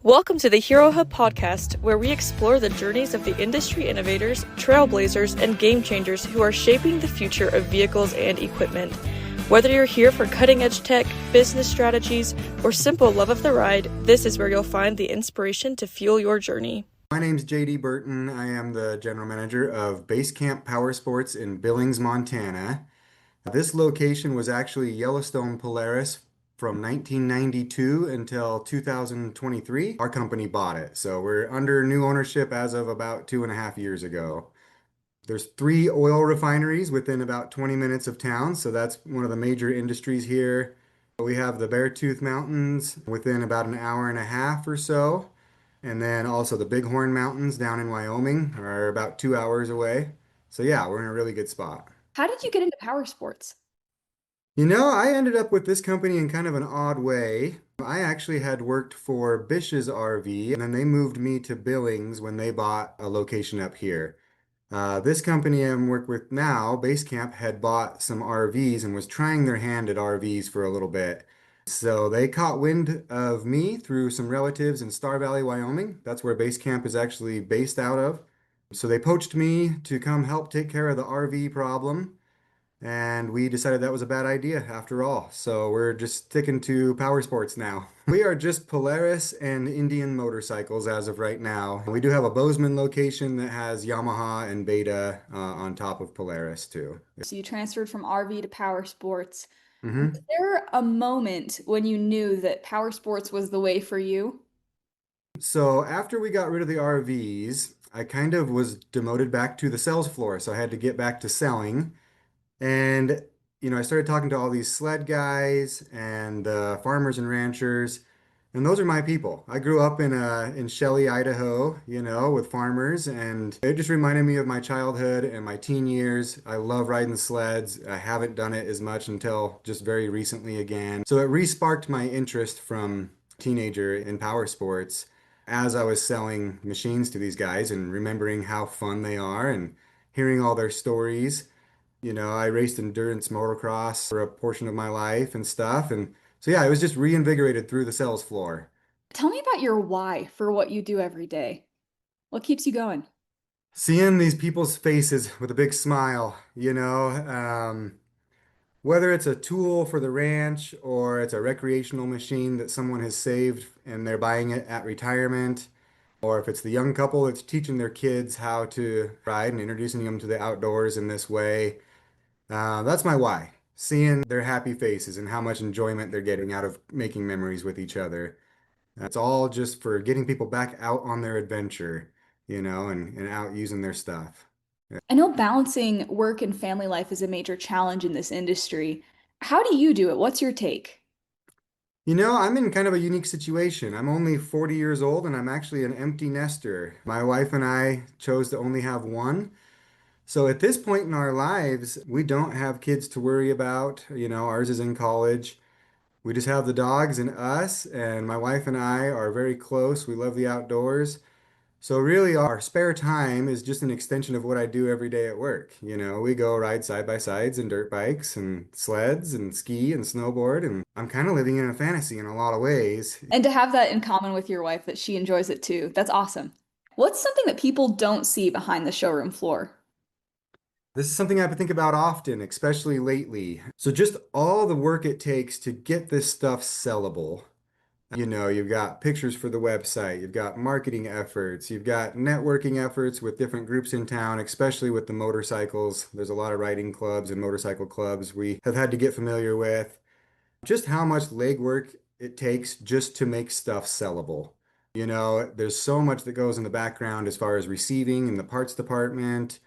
Welcome to the Hero Hub podcast, where we explore the journeys of the industry innovators, trailblazers, and game changers who are shaping the future of vehicles and equipment. Whether you're here for cutting-edge tech, business strategies, or simple love of the ride, this is where you'll find the inspiration to fuel your journey. My name's JD Burton. I am the general manager of Basecamp Powersports in Billings, Montana. This location was actually Yellowstone Polaris from 1992 until 2023. Our company bought it, so we're under new ownership as of about 2.5 years ago. There's 3 oil refineries within about 20 minutes of town, so that's one of the major industries here. We have the Beartooth Mountains within about an hour and a half or so. And then also the Bighorn Mountains down in Wyoming are about 2 hours away. So yeah, we're in a really good spot. How did you get into power sports? I ended up with this company in kind of an odd way. I actually had worked for Bish's RV, and then they moved me to Billings when they bought a location up here. This company I'm work with now, Basecamp, had bought some RVs and was trying their hand at RVs for a little bit. So they caught wind of me through some relatives in Star Valley, Wyoming. That's where Basecamp is actually based out of. So they poached me to come help take care of the RV problem. And we decided that was a bad idea after all. So we're just sticking to power sports now. We are just Polaris and Indian motorcycles as of right now. We do have a Bozeman location that has Yamaha and Beta on top of Polaris too. So you transferred from RV to power sports. hmm Was there a moment when you knew that power sports was the way for you? So after we got rid of the RVs, I kind of was demoted back to the sales floor. So I had to get back to selling. And, I started talking to all these sled guys and farmers and ranchers, and those are my people. I grew up in Shelley, Idaho, with farmers, and it just reminded me of my childhood and my teen years. I love riding sleds. I haven't done it as much until just very recently again. So it re-sparked my interest from teenager in power sports as I was selling machines to these guys and remembering how fun they are and hearing all their stories. I raced endurance motocross for a portion of my life and stuff. And so, yeah, it was just reinvigorated through the sales floor. Tell me about your why for what you do every day. What keeps you going? Seeing these people's faces with a big smile, whether it's a tool for the ranch or it's a recreational machine that someone has saved and they're buying it at retirement, or if it's the young couple that's teaching their kids how to ride and introducing them to the outdoors in this way. That's my why. Seeing their happy faces and how much enjoyment they're getting out of making memories with each other. It's all just for getting people back out on their adventure, and out using their stuff. I know balancing work and family life is a major challenge in this industry. How do you do it? What's your take? I'm in kind of a unique situation. I'm only 40 years old and I'm actually an empty nester. My wife and I chose to only have one. So at this point in our lives, we don't have kids to worry about. Ours is in college. We just have the dogs and us, and my wife and I are very close. We love the outdoors. So really our spare time is just an extension of what I do every day at work. We go ride side by sides and dirt bikes and sleds and ski and snowboard, and I'm kind of living in a fantasy in a lot of ways. And to have that in common with your wife, that she enjoys it too. That's awesome. What's something that people don't see behind the showroom floor? This is something I have to think about often, especially lately. So just all the work it takes to get this stuff sellable. You've got pictures for the website, you've got marketing efforts, you've got networking efforts with different groups in town, especially with the motorcycles. There's a lot of riding clubs and motorcycle clubs we have had to get familiar with. Just how much legwork it takes just to make stuff sellable. There's so much that goes in the background as far as receiving in the parts department,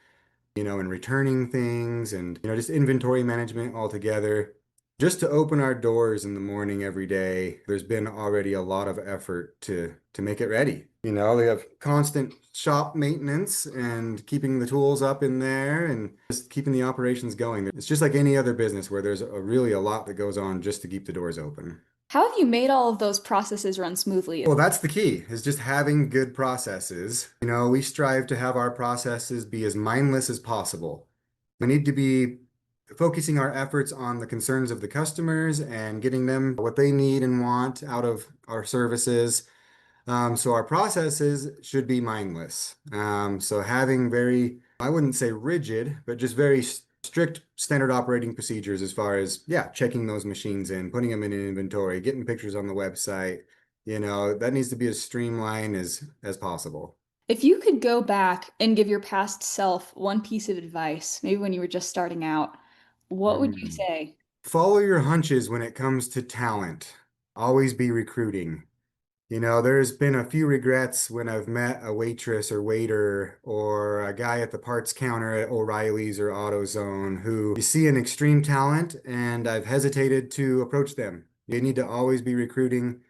and returning things and, just inventory management altogether. Just to open our doors in the morning every day, there's been already a lot of effort to make it ready. They have constant shop maintenance and keeping the tools up in there and just keeping the operations going. It's just like any other business where there's really a lot that goes on just to keep the doors open. How have you made all of those processes run smoothly? Well, that's the key, is just having good processes. We strive to have our processes be as mindless as possible. We need to be focusing our efforts on the concerns of the customers and getting them what they need and want out of our services. So our processes should be mindless. So having very, I wouldn't say rigid, but just very strict standard operating procedures as far as, yeah, checking those machines in, putting them in an inventory, getting pictures on the website, that needs to be as streamlined as possible. If you could go back and give your past self one piece of advice, maybe when you were just starting out, what would you Mm. say? Follow your hunches when it comes to talent. Always be recruiting. There's been a few regrets when I've met a waitress or waiter or a guy at the parts counter at O'Reilly's or AutoZone who you see an extreme talent and I've hesitated to approach them. You need to always be recruiting.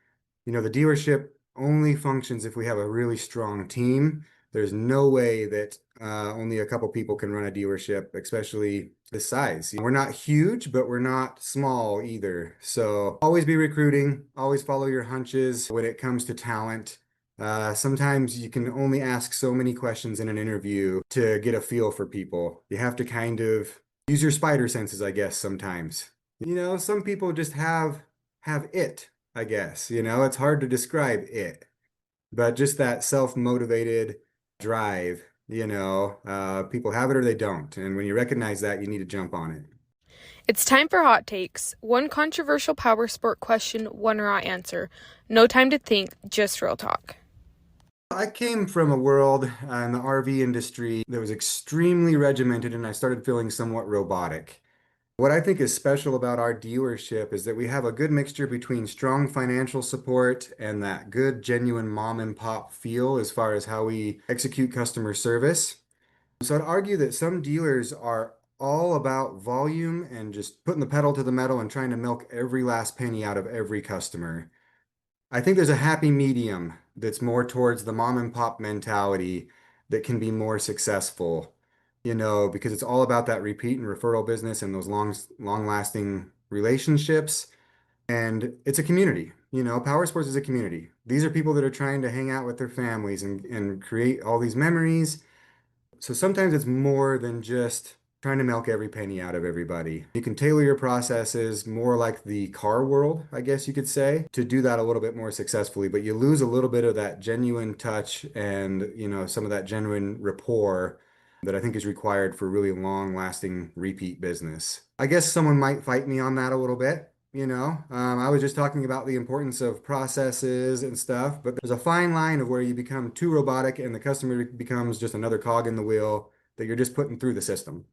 The dealership only functions if we have a really strong team. There's no way that only a couple people can run a dealership, especially this size. We're not huge, but we're not small either. So always be recruiting, always follow your hunches when it comes to talent. Sometimes you can only ask so many questions in an interview to get a feel for people. You have to kind of use your spider senses, I guess, sometimes. Some people just have it, I guess. It's hard to describe it, but just that self-motivated drive, people have it or they don't. And when you recognize that, you need to jump on it. It's time for hot takes. One controversial power sport question, one raw answer. No time to think, just real talk. I came from a world in the RV industry that was extremely regimented, and I started feeling somewhat robotic. What I think is special about our dealership is that we have a good mixture between strong financial support and that good, genuine mom and pop feel as far as how we execute customer service. So I'd argue that some dealers are all about volume and just putting the pedal to the metal and trying to milk every last penny out of every customer. I think there's a happy medium that's more towards the mom and pop mentality that can be more successful, because it's all about that repeat and referral business and those long lasting relationships. And it's a community. Power sports is a community. These are people that are trying to hang out with their families and create all these memories. So sometimes it's more than just trying to milk every penny out of everybody. You can tailor your processes more like the car world, I guess you could say, to do that a little bit more successfully, but you lose a little bit of that genuine touch and, some of that genuine rapport that I think is required for really long-lasting repeat business. I guess someone might fight me on that a little bit. I was just talking about the importance of processes and stuff, but there's a fine line of where you become too robotic and the customer becomes just another cog in the wheel that you're just putting through the system.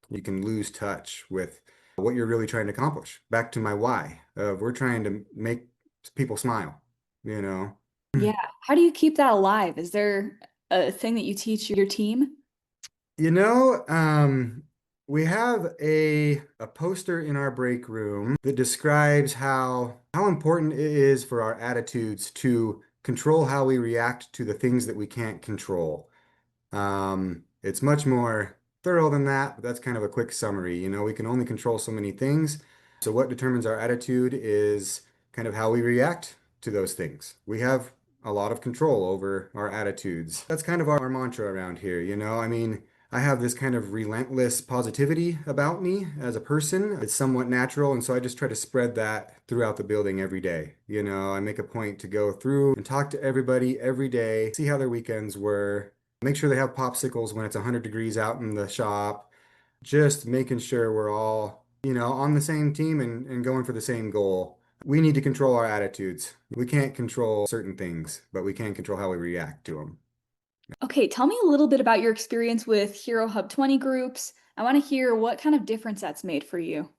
You can lose touch with what you're really trying to accomplish. Back to my why of we're trying to make people smile, you know. Yeah. How do you keep that alive? Is there a thing that you teach your team? You know, um, we have a poster in our break room that describes how important it is for our attitudes to control how we react to the things that we can't control. It's much more thorough than that, but that's kind of a quick summary. We can only control so many things. So what determines our attitude is kind of how we react to those things. We have a lot of control over our attitudes. That's kind of our mantra around here, I mean, I have this kind of relentless positivity about me as a person. It's somewhat natural, and so I just try to spread that throughout the building every day. I make a point to go through and talk to everybody every day, see how their weekends were, make sure they have popsicles when it's 100 degrees out in the shop. Just making sure we're all, on the same team and going for the same goal. We need to control our attitudes. We can't control certain things, but we can control how we react to them. Okay, tell me a little bit about your experience with Hero Hub 20 groups. I want to hear what kind of difference that's made for you.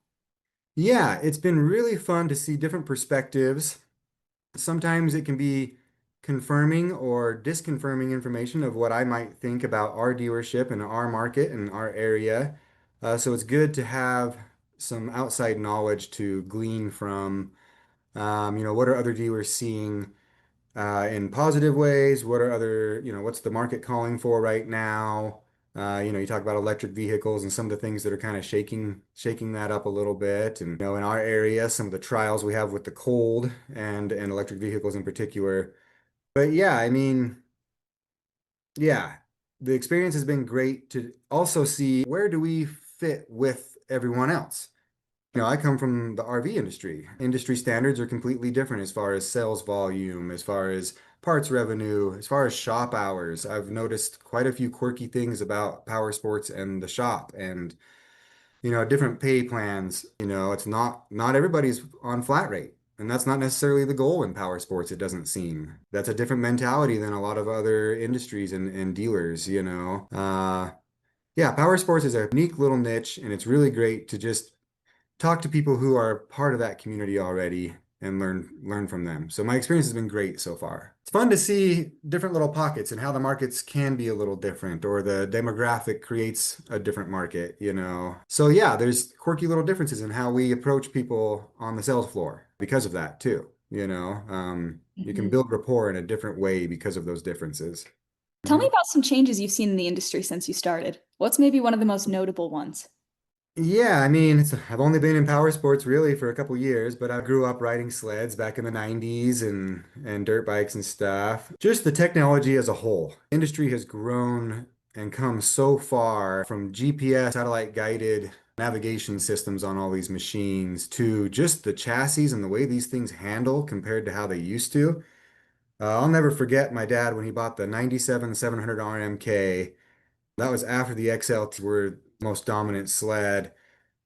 Yeah, it's been really fun to see different perspectives. Sometimes it can be confirming or disconfirming information of what I might think about our dealership and our market and our area. So it's good to have some outside knowledge to glean from. What are other dealers seeing in positive ways? What are other, what's the market calling for right now? You talk about electric vehicles and some of the things that are kind of shaking that up a little bit. And in our area, some of the trials we have with the cold and electric vehicles in particular. But yeah, I mean, yeah, the experience has been great to also see where do we fit with everyone else. I come from the RV industry. Industry standards are completely different as far as sales volume, as far as parts revenue, as far as shop hours. I've noticed quite a few quirky things about power sports and the shop and different pay plans. It's not everybody's on flat rate. And that's not necessarily the goal in power sports, it doesn't seem. That's a different mentality than a lot of other industries and dealers. Yeah, power sports is a unique little niche, and it's really great to just talk to people who are part of that community already and learn from them. So my experience has been great so far. It's fun to see different little pockets and how the markets can be a little different, or the demographic creates a different market. So yeah, there's quirky little differences in how we approach people on the sales floor because of that too. You can Mhm. build rapport in a different way because of those differences. Tell me about some changes you've seen in the industry since you started. What's maybe one of the most notable ones? Yeah, I mean, I've only been in power sports really for a couple years, but I grew up riding sleds back in the 90s and dirt bikes and stuff. Just the technology as a whole. Industry has grown and come so far from GPS, satellite guided navigation systems on all these machines to just the chassis and the way these things handle compared to how they used to. I'll never forget my dad when he bought the 97 700 RMK. That was after the XLT were the most dominant sled.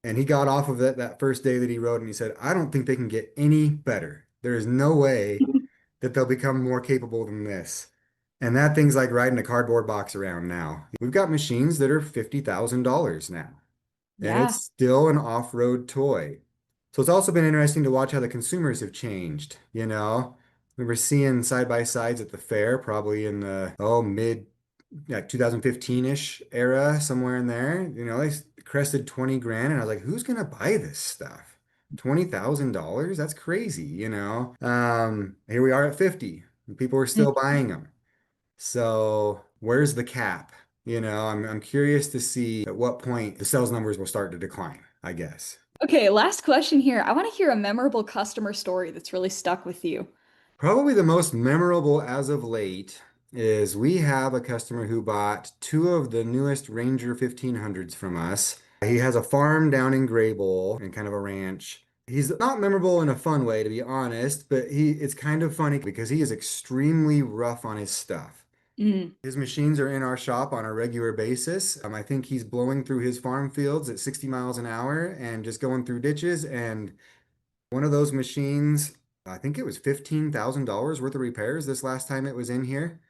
And he got off of it that first day that he rode, and he said, I don't think they can get any better. There is no way that they'll become more capable than this. And that thing's like riding a cardboard box around now. We've got machines that are $50,000 now, and it's Yeah. still an off-road toy. So it's also been interesting to watch how the consumers have changed. We were seeing side by sides at the fair, probably in the mid 2015-ish era, somewhere in there. They crested 20 grand, and I was like, who's gonna buy this stuff? $20,000? That's crazy. Here we are at 50, and people are still buying them. So where's the cap? I'm curious to see at what point the sales numbers will start to decline, I guess. Okay, last question here. I want to hear a memorable customer story that's really stuck with you. Probably the most memorable as of late is we have a customer who bought two of the newest Ranger 1500s from us. He has a farm down in Graybull and kind of a ranch. He's not memorable in a fun way, to be honest, but it's kind of funny because he is extremely rough on his stuff. Mm. His machines are in our shop on a regular basis. I think he's blowing through his farm fields at 60 miles an hour and just going through ditches. And one of those machines, I think it was $15,000 worth of repairs this last time it was in here.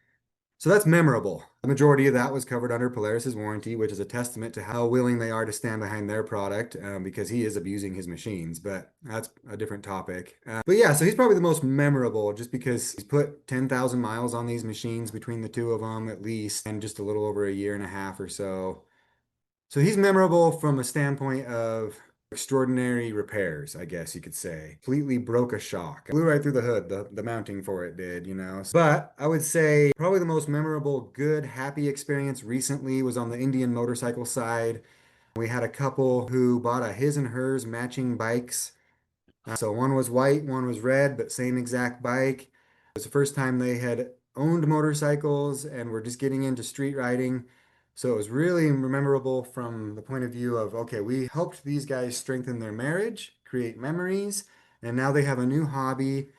So that's memorable. The majority of that was covered under Polaris's warranty, which is a testament to how willing they are to stand behind their product because he is abusing his machines, but that's a different topic. But yeah, so he's probably the most memorable just because he's put 10,000 miles on these machines between the two of them at least, and just a little over a year and a half or so. So he's memorable from a standpoint of extraordinary repairs, I guess you could say. Completely broke a shock. Blew right through the hood, the mounting for it did. But I would say probably the most memorable, good, happy experience recently was on the Indian motorcycle side. We had a couple who bought a his and hers matching bikes. So one was white, one was red, but same exact bike. It was the first time they had owned motorcycles and were just getting into street riding. So it was really memorable from the point of view of, okay, we helped these guys strengthen their marriage, create memories, and now they have a new hobby.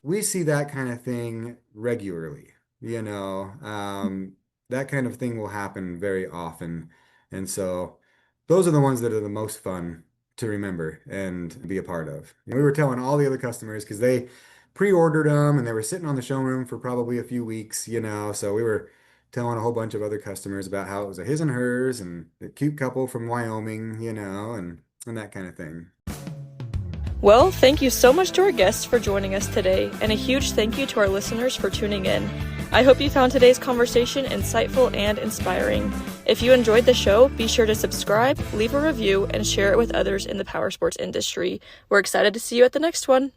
We see that kind of thing regularly. That kind of thing will happen very often. And so those are the ones that are the most fun to remember and be a part of. And we were telling all the other customers because they pre-ordered them and they were sitting on the showroom for probably a few weeks. So we were telling a whole bunch of other customers about how it was a his and hers and the cute couple from Wyoming, and that kind of thing. Well, thank you so much to our guests for joining us today, and a huge thank you to our listeners for tuning in. I hope you found today's conversation insightful and inspiring. If you enjoyed the show, be sure to subscribe, leave a review, and share it with others in the powersports industry. We're excited to see you at the next one.